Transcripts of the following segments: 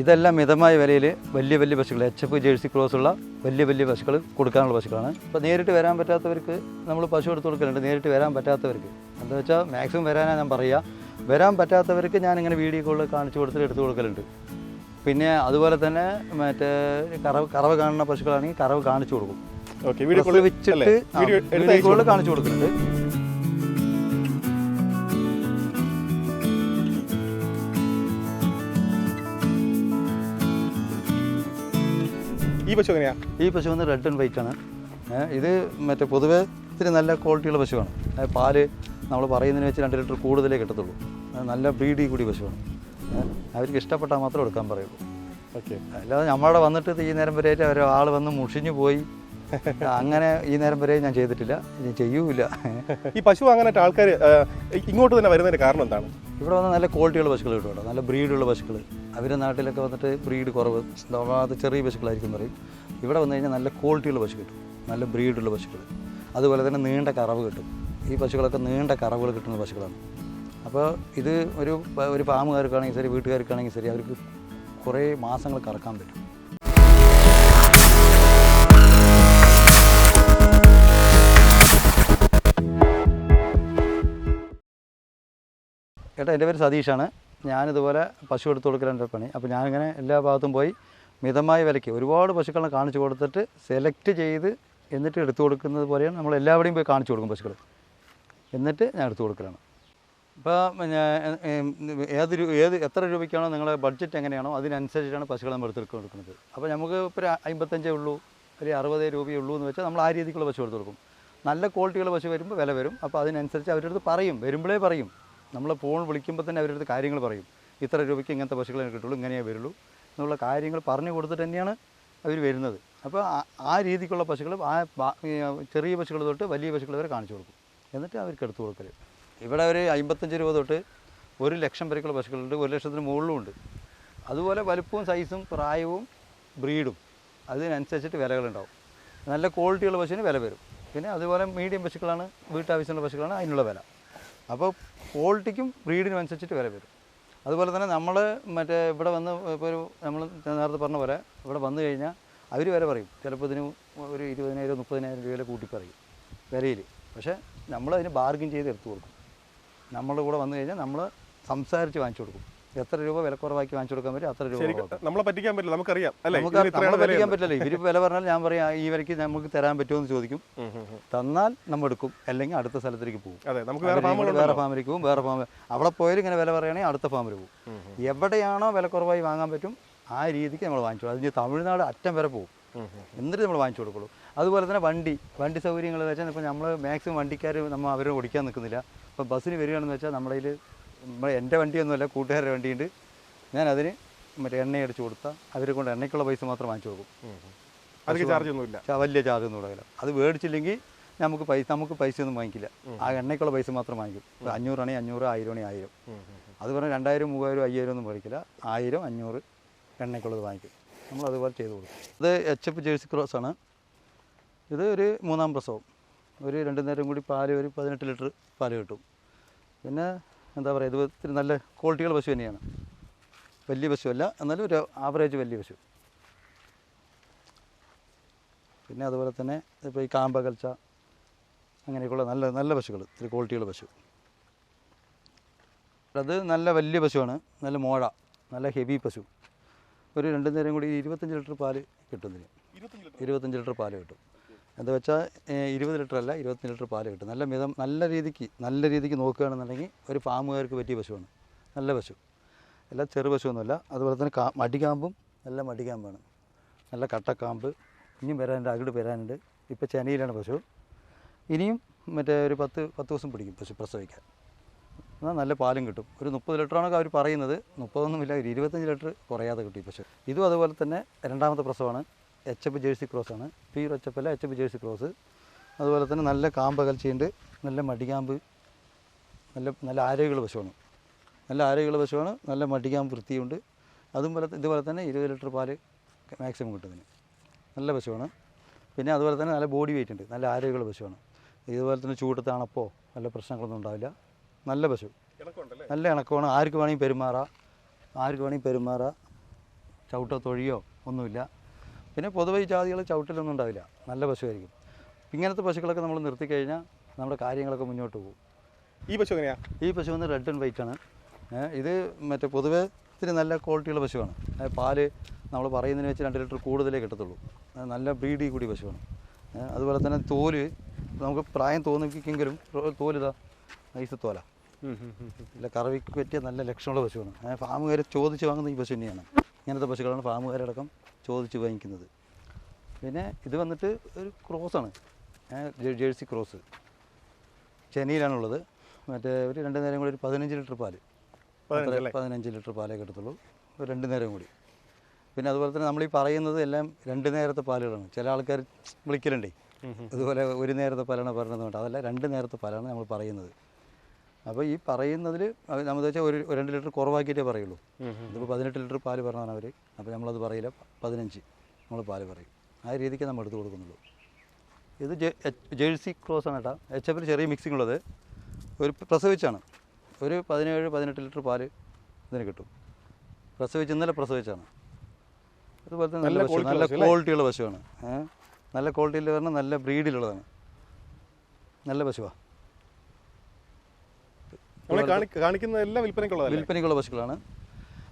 ഇതെല്ലാം മിതമായ വിലയിൽ വലിയ വലിയ പശുക്കൾ HF ജേഴ്സി ക്രോസുള്ള വലിയ വലിയ പശുക്കൾ കൊടുക്കാനുള്ള പശുക്കളാണ്. ഇപ്പോൾ നേരിട്ട് വരാൻ പറ്റാത്തവർക്ക് നമ്മൾ പശു എടുത്ത് കൊടുക്കലുണ്ട്. നേരിട്ട് വരാൻ പറ്റാത്തവർക്ക് എന്താ വെച്ചാൽ മാക്സിമം വരാനാണ് ഞാൻ പറയുക. വരാൻ പറ്റാത്തവർക്ക് ഞാനിങ്ങനെ വീഡിയോ കോളിൽ കാണിച്ചു കൊടുത്തിട്ട് എടുത്തു കൊടുക്കലുണ്ട്. പിന്നെ അതുപോലെ തന്നെ മറ്റേ കറവ് കാണുന്ന പശുക്കളാണെങ്കിൽ കറവ് കാണിച്ചു കൊടുക്കും. വെച്ചിട്ട് വീഡിയോ കോളിൽ കാണിച്ചു കൊടുക്കുന്നുണ്ട്. ഈ പശു വന്ന് റെഡ് ആൻഡ് വൈറ്റ് ആണ്. ഇത് മറ്റേ പൊതുവേ ഇത്തിരി നല്ല ക്വാളിറ്റിയുള്ള പശുവാണ്. പാല് നമ്മൾ പറയുന്നതിന് വെച്ച് 2 ലിറ്റർ കൂടുതലേ കിട്ടത്തുള്ളൂ. നല്ല ബ്രീഡി കൂടി പശുവാണ്. അവർക്ക് ഇഷ്ടപ്പെട്ടാൽ മാത്രം എടുക്കാൻ പറയുള്ളൂ. ഓക്കെ, അല്ലാതെ നമ്മളവിടെ വന്നിട്ട് ഈ നേരം വരെ ഒരാൾ വന്ന് മുഷിഞ്ഞു പോയി അങ്ങനെ ഈ നേരം വരെ ഞാൻ ചെയ്തിട്ടില്ല, ഇനി ചെയ്യൂല. ഈ പശു അങ്ങനെ ആൾക്കാർ ഇങ്ങോട്ട് തന്നെ വരുന്നതിന് കാരണം എന്താണ്? ഇവിടെ വന്ന് നല്ല ക്വാളിറ്റിയുള്ള പശുക്കൾ കിട്ടും. നല്ല ബ്രീഡുള്ള പശുക്കൾ. അവരുടെ നാട്ടിലൊക്കെ വന്നിട്ട് ബ്രീഡ് കുറവ്, അത് ചെറിയ പശുക്കളായിരിക്കും പറയും. ഇവിടെ വന്നു കഴിഞ്ഞാൽ നല്ല ക്വാളിറ്റിയുള്ള പശു കിട്ടും, നല്ല ബ്രീഡുള്ള പശുക്കൾ. അതുപോലെ തന്നെ നീണ്ട കറവ് കിട്ടും. ഈ പശുക്കളൊക്കെ നീണ്ട കറവുകൾ കിട്ടുന്ന പശുക്കളാണ്. അപ്പോൾ ഇത് ഒരു ഫാമുകാർക്കാണെങ്കിൽ ശരി, വീട്ടുകാർക്കാണെങ്കിൽ ശരി, അവർക്ക് കുറേ മാസങ്ങൾ കറക്കാൻ പറ്റും. ഏട്ടാ, എൻ്റെ പേര് സതീഷാണ്. ഞാനിതുപോലെ പശു എടുത്ത് കൊടുക്കലാണ് പണി. അപ്പോൾ ഞാനിങ്ങനെ എല്ലാ ഭാഗത്തും പോയി മിതമായ വിലയ്ക്ക് ഒരുപാട് പശുക്കളെ കാണിച്ചു കൊടുത്തിട്ട് സെലക്ട് ചെയ്ത് എന്നിട്ട് എടുത്തു കൊടുക്കുന്നത് പോലെയാണ് നമ്മൾ എല്ലാവരുടെയും പോയി കാണിച്ചു കൊടുക്കും പശുക്കൾ. എന്നിട്ട് ഞാൻ എടുത്തു കൊടുക്കലാണ്. ഇപ്പോൾ എത്ര രൂപയ്ക്കാണോ നിങ്ങളുടെ ബഡ്ജറ്റ് എങ്ങനെയാണോ അതിനനുസരിച്ചാണ് പശുക്കൾ നമ്മൾ എടുത്ത് കൊടുക്കുന്നത്. അപ്പോൾ നമുക്ക് ഇപ്പോൾ 55 ഉള്ളൂ അല്ലെങ്കിൽ 60 രൂപയേ ഉള്ളൂ എന്ന് വെച്ചാൽ നമ്മൾ ആ രീതിക്കുള്ള പശു എടുത്ത് കൊടുക്കും. നല്ല ക്വാളിറ്റിയുള്ള പശു വരുമ്പോൾ വില വരും. അപ്പോൾ അതിനനുസരിച്ച് അവരുടെ അടുത്ത് പറയും, വരുമ്പോഴേ പറയും. നമ്മൾ ഫോൺ വിളിക്കുമ്പോൾ തന്നെ അവരുടെ അടുത്ത് കാര്യങ്ങൾ പറയും. ഇത്ര രൂപയ്ക്ക് ഇങ്ങനത്തെ പശുക്കളെ കിട്ടുള്ളൂ, ഇങ്ങനെയേ വരുള്ളൂ എന്നുള്ള കാര്യങ്ങൾ പറഞ്ഞു കൊടുത്തിട്ട് തന്നെയാണ് അവർ വരുന്നത്. അപ്പോൾ ആ രീതിക്കുള്ള പശുക്കൾ ചെറിയ പശുക്കൾ തൊട്ട് വലിയ പശുക്കൾ വരെ കാണിച്ചു കൊടുക്കും. എന്നിട്ട് അവർക്ക് എടുത്തു കൊടുക്കൽ. ഇവിടെ ഒരു 55 രൂപ തൊട്ട് 1 ലക്ഷം വരെക്കുള്ള പശുക്കളുണ്ട്, 1 ലക്ഷത്തിന് മുകളിലും ഉണ്ട്. അതുപോലെ വലുപ്പവും സൈസും പ്രായവും ബ്രീഡും അതിനനുസരിച്ചിട്ട് വിലകളുണ്ടാവും. നല്ല ക്വാളിറ്റിയുള്ള പശുവിന് വില വരും. പിന്നെ അതുപോലെ മീഡിയം പശുക്കളാണ്, വീട്ടാവശ്യമുള്ള പശുക്കളാണ് അതിനുള്ള വില. അപ്പോൾ ക്വാളിറ്റിക്കും ബ്രീഡിനും അനുസരിച്ചിട്ട് വില വരും. അതുപോലെ തന്നെ നമ്മൾ ഇവിടെ വന്ന് ഇപ്പോൾ നമ്മൾ നേരത്തെ പറഞ്ഞ പോലെ ഇവിടെ വന്നു കഴിഞ്ഞാൽ അവർ വില പറയും. ചിലപ്പോൾ ഇതിന് ഒരു 20,000-30,000 രൂപയിലെ കൂട്ടി പറയും വിലയിൽ. പക്ഷേ നമ്മളതിന് ബാർഗിൻ ചെയ്ത് എടുത്തു കൊടുക്കും. നമ്മളുടെ കൂടെ വന്നു കഴിഞ്ഞാൽ നമ്മൾ സംസാരിച്ച് വാങ്ങിച്ചു കൊടുക്കും. എത്ര രൂപ വിലക്കുറവാക്കി വാങ്ങിച്ചു കൊടുക്കാൻ പറ്റും അത്ര രൂപ. നമ്മളെ പറ്റിക്കാൻ പറ്റില്ല, നമുക്കറിയാം. നമ്മളെ പറ്റിക്കാൻ പറ്റില്ലല്ലോ. ഇവർ വില പറഞ്ഞാൽ ഞാൻ പറയാം ഈ വിലയ്ക്ക് നമുക്ക് തരാൻ പറ്റുമോ എന്ന് ചോദിക്കും. തന്നാൽ നമ്മൾ എടുക്കും, അല്ലെങ്കിൽ അടുത്ത സ്ഥലത്തേക്ക് പോകും. വേറെ ഫാമിലേക്ക് പോകും. വേറെ ഫാമിൽ അവിടെ പോയാലും ഇങ്ങനെ വില പറയുകയാണെങ്കിൽ അടുത്ത ഫാമിൽ പോകും. എവിടെയാണോ വിലക്കുറവായി വാങ്ങാൻ പറ്റും ആ രീതിക്ക് നമ്മൾ വാങ്ങിച്ചു കൊടുക്കും. അതിന് തമിഴ്നാട് അറ്റം വരെ പോകും, എന്നിട്ട് നമ്മൾ വാങ്ങിച്ചു കൊടുക്കുള്ളൂ. അതുപോലെ തന്നെ വണ്ടി സൗകര്യങ്ങൾ വെച്ചാൽ ഇപ്പോൾ നമ്മൾ മാക്സിമം വണ്ടിക്കാർ നമ്മൾ അവരെ ഓടിക്കാൻ നിൽക്കുന്നില്ല. ഇപ്പോൾ ബസ്സിന് വരികയാണെന്ന് വെച്ചാൽ നമ്മളതിൽ എൻ്റെ വണ്ടിയൊന്നുമല്ല, കൂട്ടുകാരുടെ വണ്ടിയുണ്ട്. ഞാൻ അതിന് എണ്ണ അടിച്ചു കൊടുത്താൽ അവരെ കൊണ്ട് എണ്ണയ്ക്കുള്ള പൈസ മാത്രം വാങ്ങിച്ചു കൊടുക്കും. വലിയ ചാർജൊന്നും കൊടുക്കില്ല. അത് മേടിച്ചില്ലെങ്കിൽ നമുക്ക് പൈസയൊന്നും വാങ്ങിക്കില്ല. ആ എണ്ണയ്ക്കുള്ള പൈസ മാത്രം വാങ്ങിക്കും. 500 ആണെങ്കിൽ 500, 1000 ആണെങ്കിൽ 1000. അത് പറഞ്ഞാൽ 2000, 3000, 5000 ഒന്നും മേടിക്കില്ല. 1000, 500 എണ്ണയ്ക്കുള്ളത് വാങ്ങിക്കും. നമ്മൾ അതുപോലെ ചെയ്ത് കൊടുക്കും. ഇത് HF ജേഴ്സി ക്രോസ് ആണ്. ഇത് ഒരു 3ാം പ്രസവം. ഒരു 2 നേരം കൂടി പാല് ഒരു 18 ലിറ്റർ പാല് കിട്ടും. പിന്നെ എന്താ പറയുക, ഇത് ഇത്തിരി നല്ല ക്വാളിറ്റിയുള്ള പശു തന്നെയാണ്. വലിയ പശുവല്ല, എന്നാലും ഒരു ആവറേജ് വലിയ പശു. പിന്നെ അതുപോലെ തന്നെ ഇപ്പോൾ ഈ കാമ്പകൽച്ച അങ്ങനെയൊക്കെയുള്ള നല്ല നല്ല പശുക്കൾ, ഇത്തിരി ക്വാളിറ്റിയുള്ള പശു. അത് നല്ല വലിയ പശുവാണ്, നല്ല മോഴ, നല്ല ഹെവി പശു. ഒരു 2 നേരം കൂടി 25 ലിറ്റർ പാല് കിട്ടുന്നതിന്. 25 ലിറ്റർ പാല് കിട്ടും. എന്താ വെച്ചാൽ 20 ലിറ്റർ അല്ല, 25 ലിറ്റർ പാല് കിട്ടും. നല്ല രീതിക്ക് നോക്കുകയാണെന്നുണ്ടെങ്കിൽ ഒരു ഫാമുകാർക്ക് പറ്റിയ പശുവാണ്. നല്ല പശു, എല്ലാം ചെറു പശുവൊന്നുമല്ല. അതുപോലെ തന്നെ മടിക്കാമ്പും നല്ല മടിക്കാമ്പാണ്, നല്ല കട്ടക്കാമ്പ്. ഇനിയും വരാനുണ്ട്, അകിട് വരാനുണ്ട്. ഇപ്പോൾ ചെനയിലാണ് പശു. ഇനിയും ഒരു 10 ദിവസം പിടിക്കും പശു പ്രസവിക്കാൻ. എന്നാൽ നല്ല പാലും കിട്ടും. ഒരു 30 ലിറ്ററാണൊക്കെ അവർ പറയുന്നത്. 30ഒന്നുമില്ല, ഒരു 25 ലിറ്റർ കുറയാതെ കിട്ടും ഈ പശു. ഇതും അതുപോലെ തന്നെ 2ാമത്തെ പ്രസവമാണ്. HF ജേഴ്സി ക്രോസാണ്. പ്യൂർ HF അല്ല, HF ജേഴ്സി ക്രോസ്. അതുപോലെ തന്നെ നല്ല കാമ്പകൽച്ചയുണ്ട്, നല്ല മടികാമ്പ്, നല്ല ആരോഗ്യമുള്ള പശുവാണ്. നല്ല മടികാമ്പ് വൃത്തിയുണ്ട്. ഇതുപോലെ തന്നെ 20 ലിറ്റർ പാല് മാക്സിമം കിട്ടുന്നതിന്. നല്ല പശുവാണ്. പിന്നെ അതുപോലെ തന്നെ നല്ല ബോഡി വെയിറ്റ് ഉണ്ട്, നല്ല ആരോഗ്യമുള്ള പശുവാണ്. ഇതുപോലെ തന്നെ ചൂടത്ത് അണപ്പോ നല്ല പ്രശ്നങ്ങളൊന്നും ഉണ്ടാവില്ല. നല്ല പശു, നല്ല ഇണക്കമാണ്. ആർക്ക് വേണമെങ്കിൽ പെരുമാറാം. ചവിട്ടോ തൊഴിയോ ഒന്നുമില്ല. പിന്നെ പൊതുവെ ഈ ജാതികൾ ചവിട്ടിലൊന്നും ഉണ്ടാവില്ല, നല്ല പശുവായിരിക്കും. ഇങ്ങനത്തെ പശുക്കളൊക്കെ നമ്മൾ നിർത്തിക്കഴിഞ്ഞാൽ നമ്മുടെ കാര്യങ്ങളൊക്കെ മുന്നോട്ട് പോകും. ഈ പശു എങ്ങനെയാണ്? ഈ പശു വന്ന് റെഡ് ആൻഡ് വൈറ്റ് ആണ്. ഇത് മറ്റേ പൊതുവെ ഇത്തിരി നല്ല ക്വാളിറ്റിയുള്ള പശുവാണ്. പാല് നമ്മൾ പറയുന്നതിന് വെച്ച് 2 ലിറ്റർ കൂടുതലേ കിട്ടത്തുള്ളൂ. നല്ല ബ്രീഡി കൂടി പശുവാണ്. അതുപോലെ തന്നെ തോല് നമുക്ക് പ്രായം തോന്നിപ്പിക്കെങ്കിലും തോലിതാ നൈസ് തോല, ഇല്ല കറവിക്ക് പറ്റിയ നല്ല ലക്ഷണമുള്ള പശുവാണ്. ഫാമുകാർ ചോദിച്ച് വാങ്ങുന്ന ഈ പശു തന്നെയാണ്. ഇങ്ങനത്തെ പശുക്കളാണ് ഫാമുകാരടക്കം ചോദിച്ച് വാങ്ങിക്കുന്നത്. പിന്നെ ഇത് വന്നിട്ട് ഒരു ക്രോസാണ്, ജേഴ്സി ക്രോസ്. ചെന്നൈയിലാണുള്ളത്. മറ്റേ ഒരു 2 നേരം കൂടി ഒരു 15 ലിറ്റർ പാല്, 15 ലിറ്റർ പാലേ കിട്ടത്തുള്ളൂ 2 നേരം കൂടി. പിന്നെ അതുപോലെ തന്നെ നമ്മൾ ഈ പറയുന്നത് എല്ലാം 2 നേരത്തെ പാലുകളാണ്. ചില ആൾക്കാർ വിളിക്കലുണ്ടേ അതുപോലെ 1 നേരത്തെ പാലാണ് പറഞ്ഞതുകൊണ്ട്, അതല്ല 2 നേരത്തെ പാലാണ് നമ്മൾ പറയുന്നത്. അപ്പോൾ ഈ പറയുന്നതിൽ നമ്മൾ വെച്ചാൽ ഒരു 2 ലിറ്റർ കുറവാക്കിയിട്ടേ പറയുള്ളൂ. ഇതിപ്പോൾ 18 ലിറ്റർ പാല് പറഞ്ഞാണ് അവർ. അപ്പോൾ നമ്മളത് പറയില്ല, 15 നമ്മൾ പാല് പറയും. ആ രീതിക്ക് നമ്മൾ എടുത്ത് കൊടുക്കുന്നുള്ളൂ. ഇത് ജേഴ്സി ക്രോസ് ആണ് കേട്ടോ. HF ചെറിയ മിക്സിംഗ് ഉള്ളത്. ഒരു പ്രസവിച്ചാണ്, ഒരു 17-18 ലിറ്റർ പാല് ഇതിന് കിട്ടും. ഇന്നലെ പ്രസവിച്ചാണ്. അതുപോലെ തന്നെ നല്ല പശു, നല്ല ക്വാളിറ്റിയുള്ള പശുവാണ്. നല്ല ക്വാളിറ്റിയിൽ പറഞ്ഞാൽ നല്ല ബ്രീഡിലുള്ളതാണ്, നല്ല പശുവാണ്. വിൽപ്പനയ്ക്കുള്ള പശുക്കളാണ്.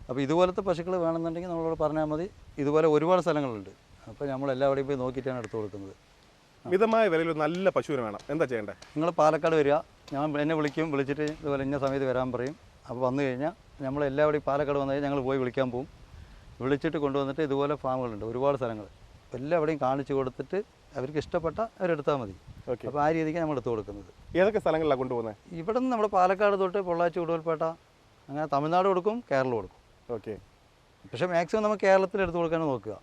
അപ്പോൾ ഇതുപോലത്തെ പശുക്കൾ വേണമെന്നുണ്ടെങ്കിൽ നമ്മളോട് പറഞ്ഞാൽ മതി. ഇതുപോലെ ഒരുപാട് സ്ഥലങ്ങളുണ്ട്. അപ്പോൾ നമ്മൾ എല്ലാവരുടെയും പോയി നോക്കിയിട്ടാണ് എടുത്തു കൊടുക്കുന്നത്. മിതമായ വിലയിൽ നല്ല പശുവിന് വേണം, എന്താ ചെയ്യേണ്ടത്? നിങ്ങൾ പാലക്കാട് വരിക, എന്നെ വിളിച്ചിട്ട് ഇതുപോലെ ഇന്ന സമയത്ത് വരാൻ പറയും. അപ്പോൾ വന്നു കഴിഞ്ഞാൽ നമ്മൾ എല്ലാവരുടെയും പാലക്കാട് വന്നു കഴിഞ്ഞാൽ ഞങ്ങൾ പോയി വിളിക്കാൻ പോകും. വിളിച്ചിട്ട് കൊണ്ടുവന്നിട്ട് ഇതുപോലെ ഫാമുകളുണ്ട്, ഒരുപാട് സ്ഥലങ്ങൾ, എല്ലാവിടെയും കാണിച്ചു കൊടുത്തിട്ട് അവർക്ക് ഇഷ്ടപ്പെട്ട അവരെടുത്താൽ മതി. അപ്പോൾ ആ രീതിക്ക് നമ്മൾ എടുത്തു കൊടുക്കുന്നത്. ഏതൊക്കെ സ്ഥലങ്ങളിലാണ് കൊണ്ടുപോകുന്നത്? ഇവിടെ നിന്ന് നമ്മുടെ പാലക്കാട് തൊട്ട് പൊള്ളാച്ചി, ഉടുവൽപേട്ട, അങ്ങനെ തമിഴ്നാട് കൊടുക്കും, കേരളം കൊടുക്കും. ഓക്കെ. പക്ഷേ മാക്സിമം നമ്മൾ കേരളത്തിൽ എടുത്തു കൊടുക്കാൻ നോക്കുക.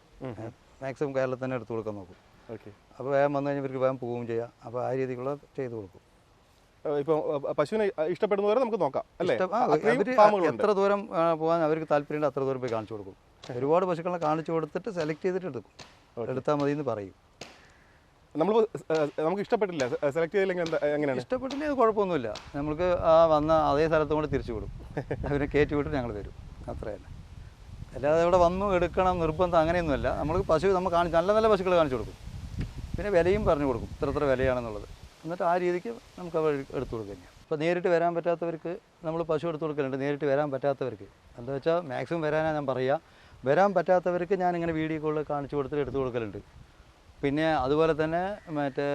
മാക്സിമം കേരളത്തിൽ തന്നെ എടുത്തു കൊടുക്കാൻ നോക്കും. ഓക്കെ. അപ്പോൾ വേഗം വന്നു കഴിഞ്ഞാൽ ഇവർക്ക് വേഗം പോവുകയും ചെയ്യാം. അപ്പോൾ ആ രീതിക്കുള്ള ചെയ്ത് കൊടുക്കും. ഇപ്പോൾ പശുവിനെ ഇഷ്ടപ്പെടുന്നവരെ നമുക്ക് നോക്കാം അല്ലേ? എത്ര ദൂരം പോകാൻ അവർക്ക് താല്പര്യമുണ്ട് അത്ര ദൂരം പോയി കാണിച്ചു കൊടുക്കും. ഒരുപാട് പശുക്കളെ കാണിച്ചു കൊടുത്തിട്ട് സെലക്ട് ചെയ്തിട്ട് എടുക്കും. എടുത്താൽ മതി എന്ന് പറയും. നമുക്ക് ഇഷ്ടപ്പെട്ടില്ല, സെലക്ട് ചെയ്തില്ലെങ്കിൽ എങ്ങനെയാണ്? ഇഷ്ടപ്പെട്ടില്ലെങ്കിൽ കുഴപ്പമൊന്നുമില്ല. നമുക്ക് ആ വന്ന അതേ സ്ഥലത്തും കൂടെ തിരിച്ചു വിടും. അവരെ കയറ്റി വിട്ട് ഞങ്ങൾ വരും, അത്രയല്ല. അല്ലാതെ ഇവിടെ വന്നു എടുക്കണം നിർബന്ധം അങ്ങനെയൊന്നുമല്ല. നമ്മൾ നല്ല നല്ല പശുക്കൾ കാണിച്ചു കൊടുക്കും. പിന്നെ വിലയും പറഞ്ഞു കൊടുക്കും, ഇത്ര വിലയാണെന്നുള്ളത്. എന്നിട്ട് ആ രീതിക്ക് നമുക്ക് അവർ എടുത്തു കൊടുക്കുക. ഇപ്പോൾ നേരിട്ട് വരാൻ പറ്റാത്തവർക്ക് നമ്മൾ പശു എടുത്തു കൊടുക്കലുണ്ട്. നേരിട്ട് വരാൻ പറ്റാത്തവർക്ക് എന്താ വെച്ചാൽ മാക്സിമം വരാനാണ് ഞാൻ പറയുക. വരാൻ പറ്റാത്തവർക്ക് ഞാനിങ്ങനെ വീഡിയോ കോളിൽ കാണിച്ചു കൊടുത്തിട്ട് എടുത്തു കൊടുക്കലുണ്ട്. പിന്നെ അതുപോലെ തന്നെ മറ്റേ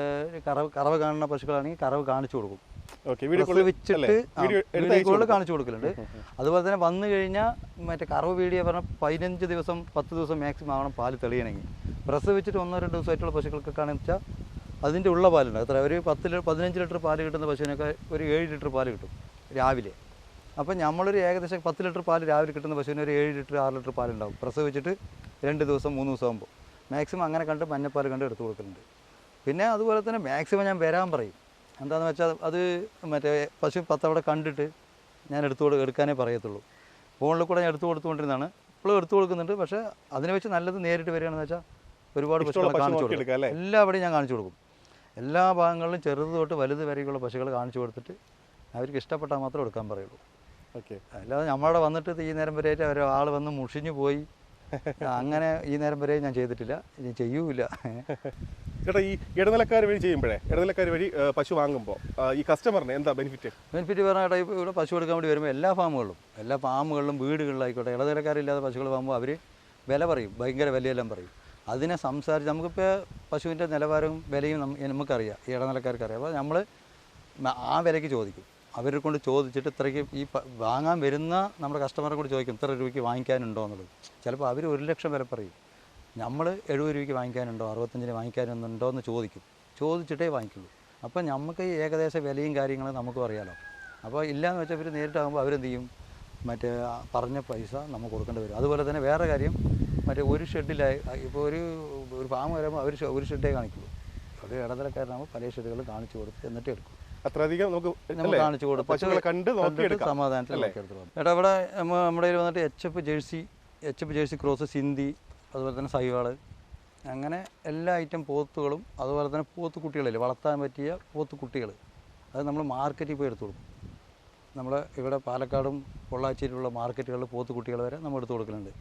കറവ് കാണുന്ന പശുക്കളാണെങ്കിൽ കറവ് കാണിച്ചു കൊടുക്കും. വീഡിയോ കോളിൽ കാണിച്ചു കൊടുക്കലുണ്ട്. അതുപോലെ തന്നെ വന്നു കഴിഞ്ഞാൽ മറ്റേ കറവ് വീഡിയോ പറഞ്ഞാൽ 15 ദിവസം 10 ദിവസം മാക്സിമം ആവണം പാല് തെളിയണമെങ്കിൽ. പ്രസവിച്ചിട്ട് 1-2 ദിവസമായിട്ടുള്ള പശുക്കൾക്കൊക്കെയാണെന്ന് വെച്ചാൽ അതിൻ്റെ ഉള്ള പാലുണ്ട്. അത്ര ഒരു 15 ലിറ്റർ പാല് കിട്ടുന്ന പശുവിനൊക്കെ ഒരു 7 ലിറ്റർ പാല് കിട്ടും രാവിലെ. അപ്പം നമ്മളൊരു ഏകദേശം 10 ലിറ്റർ പാല് രാവിലെ കിട്ടുന്ന പശുവിന് ഒരു 7 ലിറ്റർ 6 ലിറ്റർ പാലുണ്ടാവും പ്രസവിച്ചിട്ട് 2 ദിവസം 3 ദിവസം ആകുമ്പോൾ. മാക്സിമം അങ്ങനെ കണ്ട് മഞ്ഞപ്പാൽ കണ്ട് എടുത്തു കൊടുക്കുന്നുണ്ട്. പിന്നെ അതുപോലെ തന്നെ മാക്സിമം ഞാൻ വരാൻ പറയും. എന്താണെന്ന് വെച്ചാൽ അത് മറ്റേ പശു 10 അവിടെ കണ്ടിട്ട് ഞാൻ എടുക്കാനേ പറയത്തുള്ളൂ. ഫോണിൽ കൂടെ ഞാൻ എടുത്തു കൊടുത്തുകൊണ്ടിരുന്നതാണ്, ഇപ്പോഴും എടുത്തു കൊടുക്കുന്നുണ്ട്. പക്ഷേ അതിനെ വെച്ച് നല്ലത് നേരിട്ട് വരികയാണെന്ന് വെച്ചാൽ ഒരുപാട് പശുക്കളെ കാണിച്ചു കൊടുക്കും. എല്ലാവിടെയും ഞാൻ കാണിച്ചു കൊടുക്കും. എല്ലാ ഭാഗങ്ങളിലും ചെറുത് തൊട്ട് വലുത് വരെയുള്ള പശുക്കൾ കാണിച്ചു കൊടുത്തിട്ട് അവർക്ക് ഇഷ്ടപ്പെട്ടാൽ മാത്രം എടുക്കാൻ പറയുള്ളൂ. ഓക്കെ. അല്ലാതെ നമ്മളവിടെ വന്നിട്ട് ഈ നേരം വരെ ഒരാൾ വന്ന് മുഷിഞ്ഞു പോയി അങ്ങനെ ഈ നേരം വരെ ഞാൻ ചെയ്തിട്ടില്ല, ഇനി ചെയ്യൂല. ചേട്ടാ, ഈ ഇടനിലക്കാർ വഴി ചെയ്യുമ്പോഴേ, ഇടനിലക്കാർ വഴി പശു വാങ്ങുമ്പോൾ ഈ കസ്റ്റമറിന് എന്താ ബെനിഫിറ്റ് പറഞ്ഞാൽ ഇവിടെ പശു എടുക്കാൻ വേണ്ടി വരുമ്പോൾ എല്ലാ ഫാമുകളിലും വീടുകളിലായിക്കോട്ടെ ഇടനിലക്കാരില്ലാതെ പശുക്കൾ വാങ്ങുമ്പോൾ അവർ വില പറയും, ഭയങ്കര വിലയെല്ലാം പറയും. അതിനെ സംസാരിച്ച് നമുക്കിപ്പോൾ പശുവിൻ്റെ നിലവാരവും വിലയും നമുക്കറിയാം, ഈ ഇടനിലക്കാർക്കറിയാം. അപ്പോൾ നമ്മൾ ആ വിലയ്ക്ക് ചോദിക്കും. അവരെ കൊണ്ട് ചോദിച്ചിട്ട് ഇത്രയ്ക്ക് ഈ വാങ്ങാൻ വരുന്ന നമ്മുടെ കസ്റ്റമറെ കൂടി ചോദിക്കും ഇത്ര രൂപയ്ക്ക് വാങ്ങിക്കാനുണ്ടോ എന്നുള്ളത്. ചിലപ്പോൾ അവർ 1 ലക്ഷം വില പറയും, നമ്മൾ 70 രൂപയ്ക്ക് വാങ്ങിക്കാനുണ്ടോ 65 വാങ്ങിക്കാനുണ്ടോ എന്ന് ചോദിച്ചിട്ടേ വാങ്ങിക്കുള്ളൂ. അപ്പോൾ നമുക്ക് ഏകദേശം വിലയും കാര്യങ്ങളും നമുക്കും അറിയാമല്ലോ. അപ്പോൾ ഇല്ലയെന്ന് വെച്ചാൽ ഇവർ നേരിട്ടാകുമ്പോൾ അവരെന്ത് ചെയ്യും, മറ്റേ പറഞ്ഞ പൈസ നമുക്ക് കൊടുക്കേണ്ടി വരും. അതുപോലെ തന്നെ വേറെ കാര്യം, മറ്റേ ഒരു ഷെഡിലായി ഇപ്പോൾ ഒരു ഫാം വരുമ്പോൾ അവർ ഒരു ഷെഡേ കാണിക്കുള്ളൂ. ഒരു ഇടനിലക്കാരനാകുമ്പോൾ പല ഷെഡുകൾ കാണിച്ചു കൊടുത്ത് എന്നിട്ട് എടുക്കും. അത്രയധികം നമുക്ക് കാണിച്ചു കൊടുത്ത് സമാധാനത്തിൽ എടുത്തു. ഏട്ടാ ഇവിടെ നമ്മുടെ കയ്യിൽ വന്നിട്ട് HF ജേഴ്സി ക്രോസ്, സിന്ധി, അതുപോലെ തന്നെ സൈവാള്, അങ്ങനെ എല്ലാ ഐറ്റം പോത്തുകളും അതുപോലെ തന്നെ പോത്തുകുട്ടികളിൽ വളർത്താൻ പറ്റിയ പോത്തുകുട്ടികൾ അത് നമ്മൾ മാർക്കറ്റിൽ പോയി എടുത്തു കൊടുക്കും. നമ്മൾ ഇവിടെ പാലക്കാടും പൊള്ളാച്ചിയിലുള്ള മാർക്കറ്റുകളിൽ പോത്തുകുട്ടികൾ വരെ നമ്മൾ എടുത്തു കൊടുക്കുന്നുണ്ട്.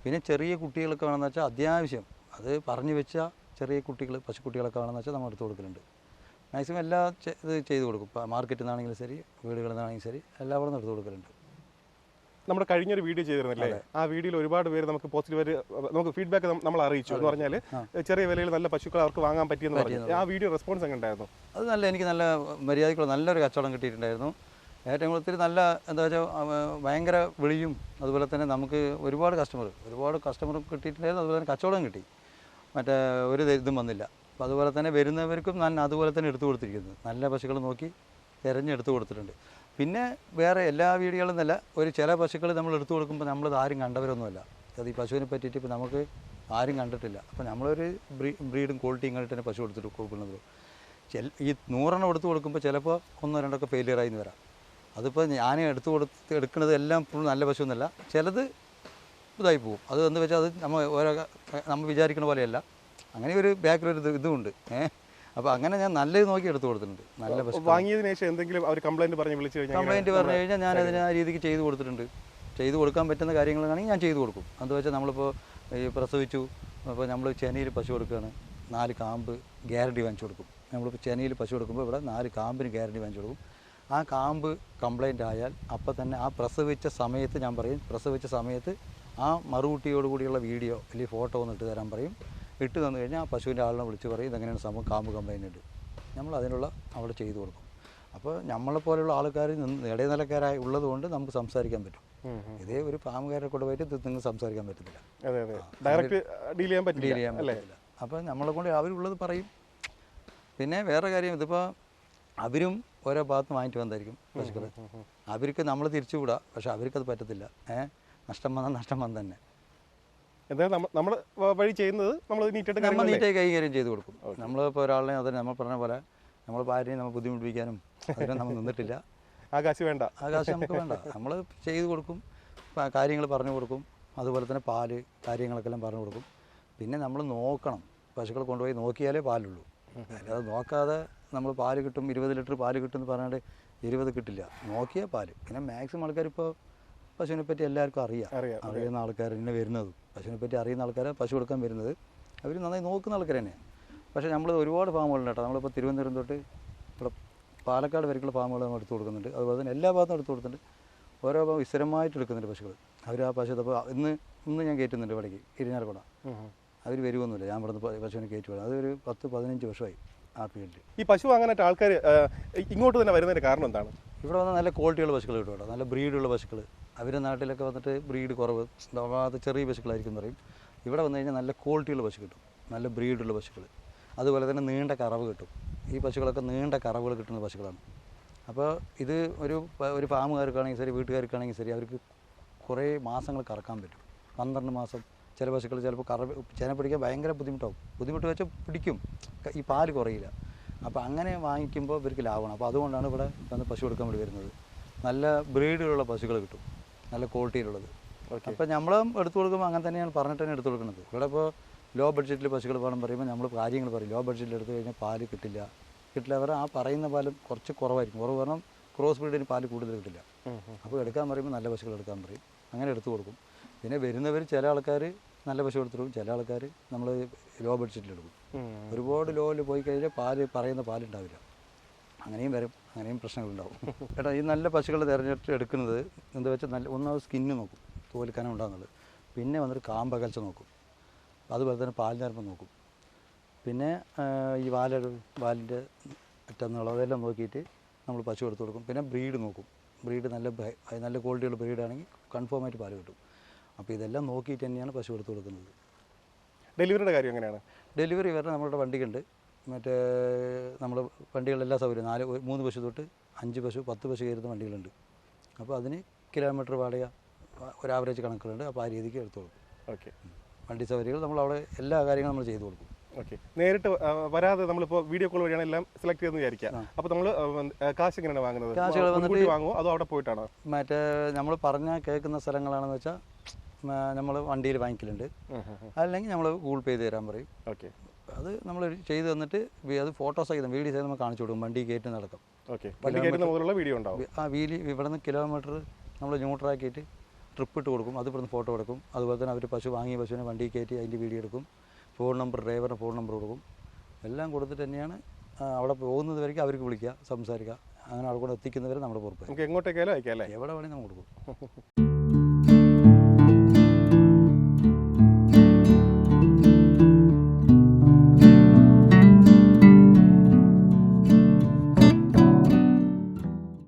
പിന്നെ ചെറിയ കുട്ടികളൊക്കെ വേണമെന്ന് വെച്ചാൽ അത്യാവശ്യം അത് പറഞ്ഞു വെച്ച ചെറിയ കുട്ടികൾ പശുക്കുട്ടികളൊക്കെ വേണമെന്ന് വെച്ചാൽ നമ്മൾ എടുത്തു കൊടുക്കലുണ്ട്. മാക്സിമം എല്ലാ ഇത് ചെയ്ത് കൊടുക്കും. ഇപ്പോൾ മാർക്കറ്റിൽ നിന്നാണെങ്കിലും ശരി വീടുകളിൽ നിന്നാണെങ്കിലും ശരി എല്ലാവരും എടുത്തു കൊടുക്കലുണ്ട്. നമ്മുടെ കഴിഞ്ഞൊരു വീഡിയോ ചെയ്തിരുന്നല്ലേ, ആ വീഡിയോയിൽ ഒരുപാട് പേര് നമുക്ക് പോസിറ്റീവ് നമുക്ക് ഫീഡ്ബാക്ക് നമ്മൾ അറിയിച്ചു എന്ന് പറഞ്ഞാൽ ചെറിയ വിലയിൽ നല്ല പശുക്കൾ അവർക്ക് വാങ്ങാൻ പറ്റിയെന്ന് പറഞ്ഞു. ആ വീഡിയോ റെസ്പോൺസ് എങ്ങനെ ഉണ്ടായിരുന്നു? അത് നല്ല എനിക്ക് നല്ല മര്യാദക്കുള്ള നല്ലൊരു കച്ചവടം കിട്ടിയിട്ടുണ്ടായിരുന്നു. ഏറ്റവും കൂടുതൽ നല്ല എന്താ വെച്ചാൽ ഭയങ്കര വിളിയും അതുപോലെ തന്നെ നമുക്ക് ഒരുപാട് കസ്റ്റമർ കിട്ടിയിട്ടുണ്ടായിരുന്നു. അതുപോലെ തന്നെ കച്ചവടം കിട്ടി, മറ്റേ ഒരു ഇതും വന്നില്ല. അപ്പോൾ അതുപോലെ തന്നെ വരുന്നവർക്കും ഞാൻ അതുപോലെ തന്നെ എടുത്തു കൊടുത്തിരിക്കുന്നത് നല്ല പശുക്കൾ നോക്കി തിരഞ്ഞെടുത്ത് കൊടുത്തിട്ടുണ്ട്. പിന്നെ വേറെ എല്ലാ വീടുകളിൽ നിന്നല്ല, ഒരു ചില പശുക്കൾ നമ്മൾ എടുത്തു കൊടുക്കുമ്പോൾ നമ്മളത് ആരും കണ്ടവരൊന്നുമല്ല. അത് ഈ പശുവിനെ പറ്റിയിട്ട് ഇപ്പോൾ നമുക്ക് ആരും കണ്ടിട്ടില്ല. അപ്പോൾ നമ്മളൊരു ബ്രീഡും ക്വാളിറ്റിയും കണ്ടിട്ട് തന്നെ പശു എടുത്തിട്ട് കൊടുക്കുന്നത്. ഈ 100 എടുത്തു കൊടുക്കുമ്പോൾ ചിലപ്പോൾ 1-2 ഫെയിലിയറായി എന്ന് വരാം. അതിപ്പോൾ ഞാൻ എടുക്കുന്നത് എല്ലാം ഫുൾ നല്ല പശു എന്നല്ല, ചിലത് ഇതായി പോകും. അത് എന്ന് വെച്ചാൽ അത് നമ്മൾ വിചാരിക്കുന്ന പോലെയല്ല. അങ്ങനെ ഒരു ബാക്കിലൊരു ഇതുമുണ്ട്. അപ്പോൾ അങ്ങനെ ഞാൻ നല്ലത് നോക്കി എടുത്തു കൊടുത്തിട്ടുണ്ട്. നല്ല പശു വാങ്ങിയതിനു ശേഷം എന്തെങ്കിലും അവർ കംപ്ലൈൻറ്റ് പറഞ്ഞു കഴിഞ്ഞാൽ ഞാൻ അതിന് ആ രീതിക്ക് ചെയ്ത് കൊടുത്തിട്ടുണ്ട്. ചെയ്ത് കൊടുക്കാൻ പറ്റുന്ന കാര്യങ്ങളാണെങ്കിൽ ഞാൻ ചെയ്ത് കൊടുക്കും. അത് വെച്ചാൽ നമ്മളിപ്പോൾ ഈ പ്രസവിച്ചു, അപ്പോൾ നമ്മൾ ചെനയിൽ പശു കൊടുക്കുകയാണ്, 4 കാമ്പ് ഗ്യാരണ്ടി വാങ്ങിച്ചു കൊടുക്കും. നമ്മളിപ്പോൾ ചെനയിൽ പശു കൊടുക്കുമ്പോൾ ഇവിടെ 4 കാമ്പിന് ഗ്യാരണ്ടി വാങ്ങിച്ചു കൊടുക്കും. ആ കാമ്പ് കംപ്ലൈൻ്റ് ആയാൽ അപ്പോൾ തന്നെ ആ പ്രസവിച്ച സമയത്ത് ഞാൻ പറയും, പ്രസവിച്ച സമയത്ത് ആ മറുകുട്ടിയോടുകൂടിയുള്ള വീഡിയോ അല്ലെങ്കിൽ ഫോട്ടോ ഒന്ന് ഇട്ട് തരാൻ പറയും. ഇട്ട് തന്നു കഴിഞ്ഞാൽ ആ പശുവിൻ്റെ ആളിനെ വിളിച്ച് പറയും ഇതെങ്ങനെയാണ് സംഭവം, കാമ്പ് കംപ്ലൈൻ്റ് ഉണ്ട്. നമ്മൾ അതിനുള്ള അവിടെ ചെയ്തു കൊടുക്കും. അപ്പോൾ നമ്മളെപ്പോലെയുള്ള ആൾക്കാർ ഇടനിലക്കാരായി ഉള്ളതുകൊണ്ട് നമുക്ക് സംസാരിക്കാൻ പറ്റും. ഇതേ ഒരു ഫാമുകാരെ കൊണ്ട് പോയിട്ട് നിങ്ങൾ സംസാരിക്കാൻ പറ്റത്തില്ല, ഡീൽ ചെയ്യാൻ പറ്റില്ല. അപ്പോൾ നമ്മളെ കൊണ്ട് അവരുള്ളത് പറയും. പിന്നെ വേറെ കാര്യം, ഇതിപ്പോൾ അവരും ഓരോ ഭാഗത്ത് വാങ്ങിയിട്ട് വന്നായിരിക്കും പശുക്കൾ. അവർക്ക് നമ്മൾ തിരിച്ചുകൂടാ, പക്ഷെ അവർക്കത് പറ്റത്തില്ല. നഷ്ടം വന്നാൽ തന്നെ എന്തായാലും നമ്മൾ വഴി ചെയ്യുന്നത് നമ്മൾ നീറ്റായി കൈകാര്യം ചെയ്ത് കൊടുക്കും. നമ്മളിപ്പോൾ ഒരാളിനെ അത് നമ്മൾ പറഞ്ഞ പോലെ നമ്മൾ ഭാര്യയെ നമ്മൾ ബുദ്ധിമുട്ടിപ്പിക്കാനും അതിനും നമ്മൾ നിന്നിട്ടില്ല. ആകാശം നമുക്ക് വേണ്ട, നമ്മൾ ചെയ്ത് കൊടുക്കും, കാര്യങ്ങൾ പറഞ്ഞു കൊടുക്കും. അതുപോലെ തന്നെ പാല് കാര്യങ്ങളൊക്കെ എല്ലാം പറഞ്ഞു കൊടുക്കും. പിന്നെ നമ്മൾ നോക്കണം, പശുക്കളെ കൊണ്ടുപോയി നോക്കിയാലേ പാലുള്ളൂ. അല്ലാതെ നോക്കാതെ നമ്മൾ പാല് കിട്ടും 20 ലിറ്റർ പാല് കിട്ടും എന്ന് പറഞ്ഞാൽ 20 കിട്ടില്ല. നോക്കിയാൽ പാല്. പിന്നെ മാക്സിമം ആൾക്കാരിപ്പോൾ പശുവിനെ പറ്റി എല്ലാവർക്കും അറിയുന്ന ആൾക്കാർ ഇങ്ങനെ വരുന്നത്, പശുവിനെ പറ്റി അറിയുന്ന ആൾക്കാർ പശു കൊടുക്കാൻ വരുന്നത് അവർ നന്നായി നോക്കുന്ന ആൾക്കാർ തന്നെയാണ്. പക്ഷേ നമ്മൾ ഒരുപാട് ഫാമുകളുണ്ട് കേട്ടോ. നമ്മളിപ്പോൾ തിരുവനന്തപുരം തൊട്ട് ഇവിടെ പാലക്കാട് വരെയുള്ള ഫാമുകൾ നമ്മൾ എടുത്തു കൊടുക്കുന്നുണ്ട്. അതുപോലെ തന്നെ എല്ലാ ഭാഗത്തും എടുത്തു കൊടുക്കുന്നുണ്ട്. ഓരോ സ്ഥിരമായിട്ട് എടുക്കുന്നുണ്ട് പശുക്കൾ. അവർ ആ പശു അപ്പോൾ ഇന്ന് ഞാൻ കയറ്റുന്നുണ്ട് ഇവിടേക്ക് ഇരിഞ്ഞാലക്കുട. അവർ വരുമൊന്നുമില്ല, ഞാൻ ഇവിടുന്ന് പശുവിനെ കയറ്റി വിടാം. അതൊരു 10-15 വർഷമായി ആ ഫീൽഡിൽ. ഈ പശു വാങ്ങാനായിട്ട് ആൾക്കാർ ഇങ്ങോട്ട് തന്നെ വരുന്നതിൻ്റെ കാരണം എന്താണ്? ഇവിടെ വന്നാൽ നല്ല ക്വാളിറ്റിയുള്ള പശുക്കൾ കിട്ടും കേട്ടോ, നല്ല ബ്രീഡുള്ള പശുക്കൾ. അവരുടെ നാട്ടിലൊക്കെ വന്നിട്ട് ബ്രീഡ് കുറവ്, അത് ചെറിയ പശുക്കളായിരിക്കും എന്ന് പറയും. ഇവിടെ വന്നു കഴിഞ്ഞാൽ നല്ല ക്വാളിറ്റിയുള്ള പശു കിട്ടും, നല്ല ബ്രീഡുള്ള പശുക്കൾ. അതുപോലെ തന്നെ നീണ്ട കറവ് കിട്ടും. ഈ പശുക്കളൊക്കെ നീണ്ട കറവുകൾ കിട്ടുന്ന പശുക്കളാണ്. അപ്പോൾ ഇത് ഒരു ഫാമുകാർക്കാണെങ്കിൽ ശരി, വീട്ടുകാർക്കാണെങ്കിൽ ശരി, അവർക്ക് കുറേ മാസങ്ങൾ കറക്കാൻ പറ്റും. 12 മാസം. ചില പശുക്കൾ ചിലപ്പോൾ ചെന പിടിക്കാൻ ഭയങ്കര ബുദ്ധിമുട്ട് വെച്ചാൽ പിടിക്കും, ഈ പാല് കുറയില്ല. അപ്പോൾ അങ്ങനെ വാങ്ങിക്കുമ്പോൾ ഇവർക്ക് ലാഭമാണ്. അപ്പോൾ അതുകൊണ്ടാണ് ഇവിടെ വന്ന് പശു കൊടുക്കാൻ വേണ്ടി വരുന്നത്. നല്ല ബ്രീഡിലുള്ള പശുക്കൾ കിട്ടും, നല്ല ക്വാളിറ്റിയിലുള്ളത്. അപ്പോൾ നമ്മളും എടുത്തു കൊടുക്കുമ്പോൾ അങ്ങനെ തന്നെയാണ് പറഞ്ഞിട്ട് തന്നെ എടുത്തു കൊടുക്കുന്നത്. ഇവിടെ ഇപ്പോൾ ലോ ബഡ്ജറ്റിൽ പശുക്കൾ വേണം പറയുമ്പോൾ നമ്മൾ കാര്യങ്ങൾ പറയും. ലോ ബഡ്ജറ്റിൽ എടുത്തു കഴിഞ്ഞാൽ പാല് കിട്ടില്ല. അവർ ആ പറയുന്ന പാലും കുറച്ച് കുറവായിരിക്കും. കുറവ് കാരണം ക്രോസ് ബ്രീഡിന് പാല് കൂടുതൽ കിട്ടില്ല. അപ്പോൾ എടുക്കാൻ പറയുമ്പോൾ നല്ല പശുക്കൾ എടുക്കാൻ പറയും, അങ്ങനെ എടുത്തു കൊടുക്കും. പിന്നെ വരുന്നവർ ചില ആൾക്കാർ നല്ല പശു എടുത്തിടും, ചില ആൾക്കാർ നമ്മൾ ലോ ബഡ്ജറ്റിലെടുക്കും. ഒരുപാട് ലോയിൽ പോയി കഴിഞ്ഞാൽ പറയുന്ന പാലുണ്ടാവില്ല. അങ്ങനെയും വരും, അങ്ങനെയും പ്രശ്നങ്ങളുണ്ടാവും. ഏട്ടാ, ഈ നല്ല പശുക്കളെ തിരഞ്ഞെടുത്ത് എടുക്കുന്നത് എന്താ വെച്ചാൽ ഒന്നാമത് സ്കിന്ന് നോക്കും, തോൽക്കാനം ഉണ്ടാകുന്നത്. പിന്നെ വന്നിട്ട് കാമ്പകൽച്ച നോക്കും, അതുപോലെ തന്നെ പാലിനരമ്പ് നോക്കും. പിന്നെ ഈ വാലിൻ്റെ അറ്റന്നുകൾ അതെല്ലാം നോക്കിയിട്ട് നമ്മൾ പശു എടുത്ത് കൊടുക്കും. പിന്നെ ബ്രീഡ് നോക്കും. ബ്രീഡ് നല്ല ക്വാളിറ്റിയുള്ള ബ്രീഡാണെങ്കിൽ കൺഫേമായിട്ട് പാല് കിട്ടും. അപ്പോൾ ഇതെല്ലാം നോക്കിയിട്ട് തന്നെയാണ് പശു എടുത്ത് കൊടുക്കുന്നത്. ഡെലിവറിയുടെ കാര്യം എങ്ങനെയാണ്? ഡെലിവറി വരെ നമ്മളുടെ വണ്ടിക്കുണ്ട്. മറ്റേ നമ്മൾ വണ്ടികളെല്ലാം സൗകര്യം 3 പശു തൊട്ട് 5 പശു 10 പശു കയറുന്ന വണ്ടികളുണ്ട്. അപ്പോൾ അതിന് കിലോമീറ്റർ വാടക ഒരു ആവറേജ് കണക്കുകളുണ്ട്. അപ്പോൾ ആ രീതിക്ക് എടുത്തു കൊടുക്കും. ഓക്കെ. വണ്ടി സൗകര്യങ്ങൾ നമ്മളവിടെ എല്ലാ കാര്യങ്ങളും നമ്മൾ ചെയ്തു കൊടുക്കും. ഓക്കെ. നേരിട്ട് വരാതെ നമ്മളിപ്പോൾ വീഡിയോ കോൾ വഴിയാണ് എല്ലാം സെലക്ട് ചെയ്തെന്ന് വിചാരിക്കുക. അപ്പോൾ നമ്മൾ കാശ് എങ്ങനെയാണ് വാങ്ങുന്നത്? കാശുകൾ വന്നിട്ട് വാങ്ങുമോ അതോ അവിടെ പോയിട്ടാണോ? മറ്റേ നമ്മൾ പറഞ്ഞാൽ കേൾക്കുന്ന സ്ഥലങ്ങളാണെന്ന് വെച്ചാൽ നമ്മൾ വണ്ടിയിൽ വാങ്ങിക്കലുണ്ട്. അല്ലെങ്കിൽ നമ്മൾ ഗൂഗിൾ പേ ചെയ്ത് തരാൻ പറയും. ഓക്കെ. അത് നമ്മൾ ചെയ്ത് തന്നിട്ട് അത് ഫോട്ടോസ് ആയി വീഡിയോ ചെയ്ത് നമ്മൾ കാണിച്ചു കൊടുക്കും. വണ്ടി കയറ്റി നടക്കും. ഓക്കെ. വണ്ടി കയറ്റുന്ന മുതലുള്ള വീഡിയോ ഉണ്ടാവും. ആ ഇവിടെ നിന്ന് കിലോമീറ്റർ നമ്മൾ ന്യൂട്രാക്കിയിട്ട് ട്രിപ്പ് ഇട്ട് കൊടുക്കും, അത് ഇവിടുന്ന് ഫോട്ടോ എടുക്കും. അതുപോലെ തന്നെ അവർ പശു വാങ്ങിയ പശുവിനെ വണ്ടി കയറ്റി അതിൻ്റെ വീഡിയോ എടുക്കും. ഫോൺ നമ്പർ, ഡ്രൈവറിൻ്റെ ഫോൺ നമ്പർ കൊടുക്കും. എല്ലാം കൊടുത്തിട്ട് തന്നെയാണ് അവിടെ പോകുന്നത് വരയ്ക്കും അവർക്ക് വിളിക്കുക, സംസാരിക്കുക. അങ്ങനെ അവിടെ കൂടെ എത്തിക്കുന്നവരെ നമ്മുടെ പുറത്ത് നമുക്ക് എങ്ങോട്ടേക്കായാലും അയക്കാം അല്ലേ? എവിടെ വേണമെങ്കിൽ നമുക്ക് കൊടുക്കും.